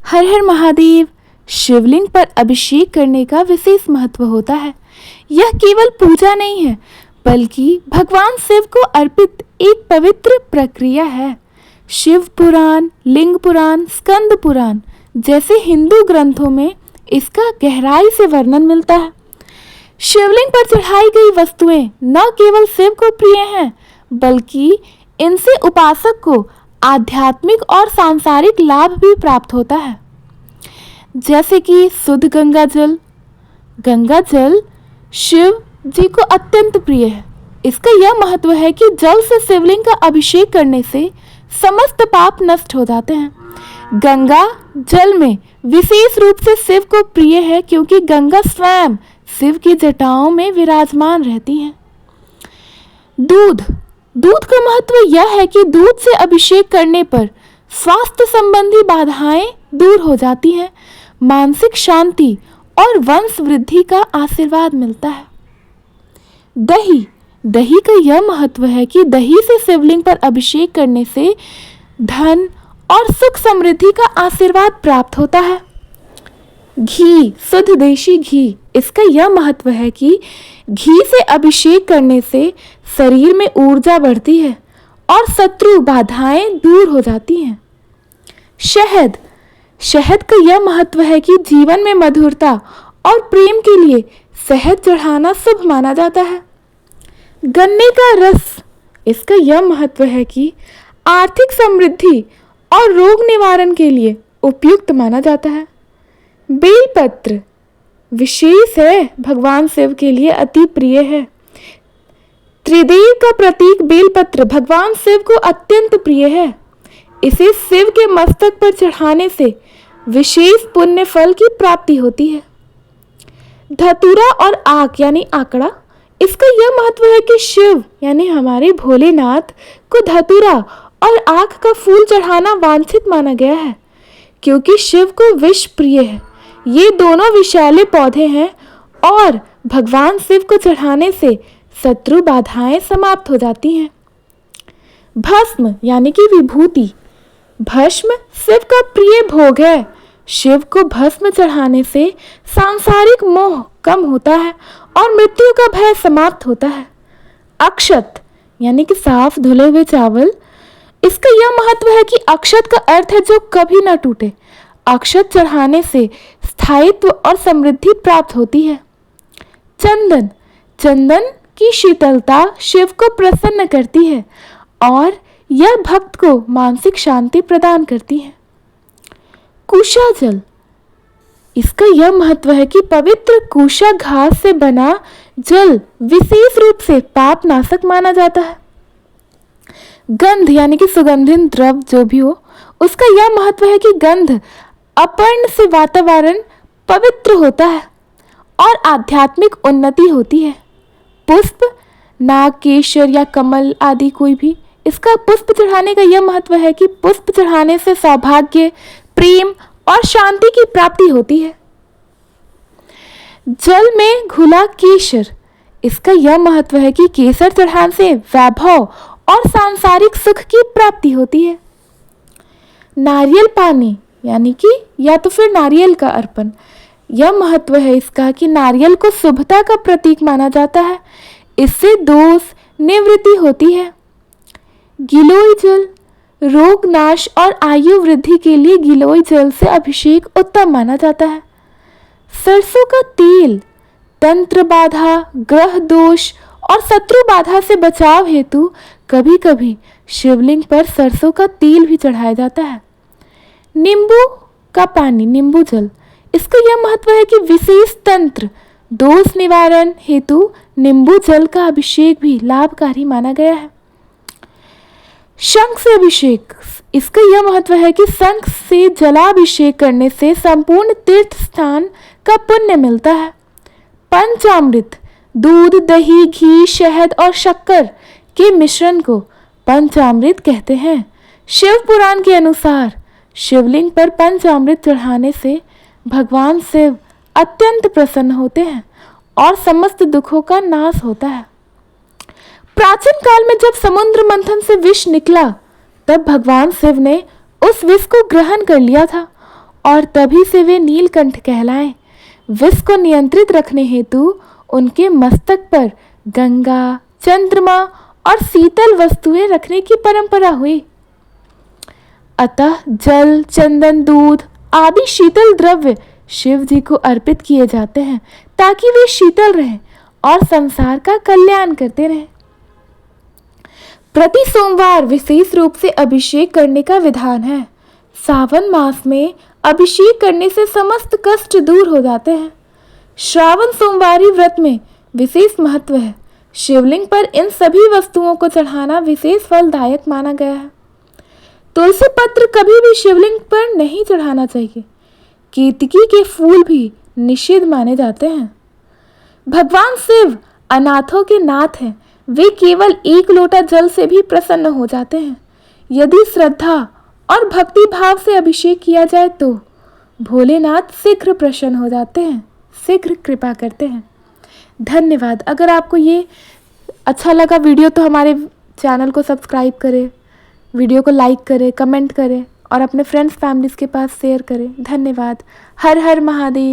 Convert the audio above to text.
हर हर महादेव। शिवलिंग पर अभिषेक करने का विशेष महत्व होता है। यह केवल पूजा नहीं है, बल्कि भगवान शिव को अर्पित एक पवित्र प्रक्रिया है। शिव पुराण, लिंग पुराण, स्कंद पुराण जैसे हिंदू ग्रंथों में इसका गहराई से वर्णन मिलता है। शिवलिंग पर चढ़ाई गई वस्तुएं न केवल शिव को प्रिय हैं, बल्कि इनसे उपासक को आध्यात्मिक और सांसारिक लाभ भी प्राप्त होता है। जैसे कि शुद्ध गंगा जल। गंगा जल शिव जी को अत्यंत प्रिय है। इसका यह महत्व है कि जल से शिवलिंग का अभिषेक करने से समस्त पाप नष्ट हो जाते हैं। गंगा जल में विशेष रूप से शिव को प्रिय है, क्योंकि गंगा स्वयं शिव की जटाओं में विराजमान रहती हैं। दूध का महत्व यह है कि दूध से अभिषेक करने पर स्वास्थ्य संबंधी बाधाएं दूर हो जाती हैं, मानसिक शांति और वंश वृद्धि का आशीर्वाद मिलता है। दही का यह महत्व है कि दही से शिवलिंग पर अभिषेक करने से धन और सुख समृद्धि का आशीर्वाद प्राप्त होता है। घी, शुद्ध देशी घी, इसका यह महत्व है कि घी से अभिषेक करने से शरीर में ऊर्जा बढ़ती है और शत्रु बाधाएं दूर हो जाती हैं। शहद का यह महत्व है कि जीवन में मधुरता और प्रेम के लिए शहद चढ़ाना शुभ माना जाता है। गन्ने का रस, इसका यह महत्व है कि आर्थिक समृद्धि और रोग निवारण के लिए उपयुक्त माना जाता है। बेलपत्र विशेष है, भगवान शिव के लिए अति प्रिय है। त्रिदेव का प्रतीक बेलपत्र भगवान शिव को अत्यंत प्रिय है। इसे शिव के मस्तक पर चढ़ाने से विशेष पुण्य फल की प्राप्ति होती है। धतूरा और आक यानी आकड़ा, इसका यह महत्व है कि शिव यानी हमारे भोलेनाथ को धतूरा और आक का फूल चढ़ाना वांछित माना गया है, क्योंकि शिव को विष प्रिय है। ये दोनों विषैले पौधे हैं और भगवान शिव को चढ़ाने से शत्रु बाधाएं समाप्त हो जाती हैं। भस्म यानी कि विभूति, भस्म शिव का प्रिय भोग है। शिव को भस्म चढ़ाने से सांसारिक मोह कम होता है और मृत्यु का भय समाप्त होता है। अक्षत यानी कि साफ धुले हुए चावल, इसका यह महत्व है कि अक्षत का अर्थ है जो कभी ना टूटे। अक्षत चढ़ाने से स्थायित्व और समृद्धि प्राप्त होती है। चंदन की शीतलता शिव को प्रसन्न करती है और यह भक्त को मानसिक शांति प्रदान करती है। कुशा जल, इसका यह महत्व है कि पवित्र कुशा घास से बना जल विशेष रूप से पाप नाशक माना जाता है। गंध यानी कि सुगंधित द्रव जो भी हो, उसका यह महत्व है कि गंध अपर्ण से वातावरण पवित्र होता है और आध्यात्मिक उन्नति होती है। पुष्प, नाग, केशर या कमल आदि कोई भी, इसका पुष्प चढ़ाने का यह महत्व है कि पुष्प चढ़ाने से सौभाग्य, प्रेम और शांति की प्राप्ति होती है। जल में घुला केसर, इसका यह महत्व है कि केसर चढ़ाने से वैभव और सांसारिक सुख की प्राप्ति होती है। नारियल पानी यानी कि या तो फिर नारियल का अर्पण, यह महत्व है इसका कि नारियल को शुभता का प्रतीक माना जाता है। इससे दोष निवृत्ति होती है। गिलोय जल, रोग नाश और आयु वृद्धि के लिए गिलोय जल से अभिषेक उत्तम माना जाता है। सरसों का तेल तंत्र बाधा, ग्रह दोष और शत्रु बाधा से बचाव हेतु कभी कभी शिवलिंग पर सरसों का तेल भी चढ़ाया जाता है। नींबू का पानी, नींबू जल, इसका यह महत्व है कि विशेष तंत्र दोष निवारण हेतु नींबू जल का अभिषेक भी लाभकारी माना गया है। शंख से अभिषेक, इसका यह महत्व है कि शंख से जलाभिषेक करने से संपूर्ण तीर्थ स्थान का पुण्य मिलता है। पंचामृत, दूध, दही, घी, शहद और शक्कर के मिश्रण को पंचामृत कहते हैं। शिव पुराण के अनुसार शिवलिंग पर पंचामृत चढ़ाने से भगवान शिव अत्यंत प्रसन्न होते हैं और समस्त दुखों का नाश होता है। प्राचीन काल में जब समुद्र मंथन से विष निकला, तब भगवान शिव ने उस विष को ग्रहण कर लिया था और तभी से वे नीलकंठ कहलाए। विष को नियंत्रित रखने हेतु उनके मस्तक पर गंगा, चंद्रमा और शीतल वस्तुएं रखने की परंपरा हुई। अतः जल, चंदन, दूध आदि शीतल द्रव्य शिव जी को अर्पित किए जाते हैं ताकि वे शीतल रहें और संसार का कल्याण करते रहें। प्रति सोमवार विशेष रूप से अभिषेक करने का विधान है। सावन मास में अभिषेक करने से समस्त कष्ट दूर हो जाते हैं। श्रावण सोमवारी व्रत में विशेष महत्व है। शिवलिंग पर इन सभी वस्तुओं को चढ़ाना विशेष फलदायक माना गया है। तुलसी पत्र कभी भी शिवलिंग पर नहीं चढ़ाना चाहिए। केतकी के फूल भी निषिद्ध माने जाते हैं। भगवान शिव अनाथों के नाथ हैं। वे केवल एक लोटा जल से भी प्रसन्न हो जाते हैं। यदि श्रद्धा और भक्ति भाव से अभिषेक किया जाए तो भोलेनाथ शीघ्र प्रसन्न हो जाते हैं, शीघ्र कृपा करते हैं। धन्यवाद। अगर आपको ये अच्छा लगा वीडियो तो हमारे चैनल को सब्सक्राइब करें, वीडियो को लाइक करें, कमेंट करें और अपने फ्रेंड्स फैमिलीज़ के पास शेयर करें। धन्यवाद। हर हर महादेव।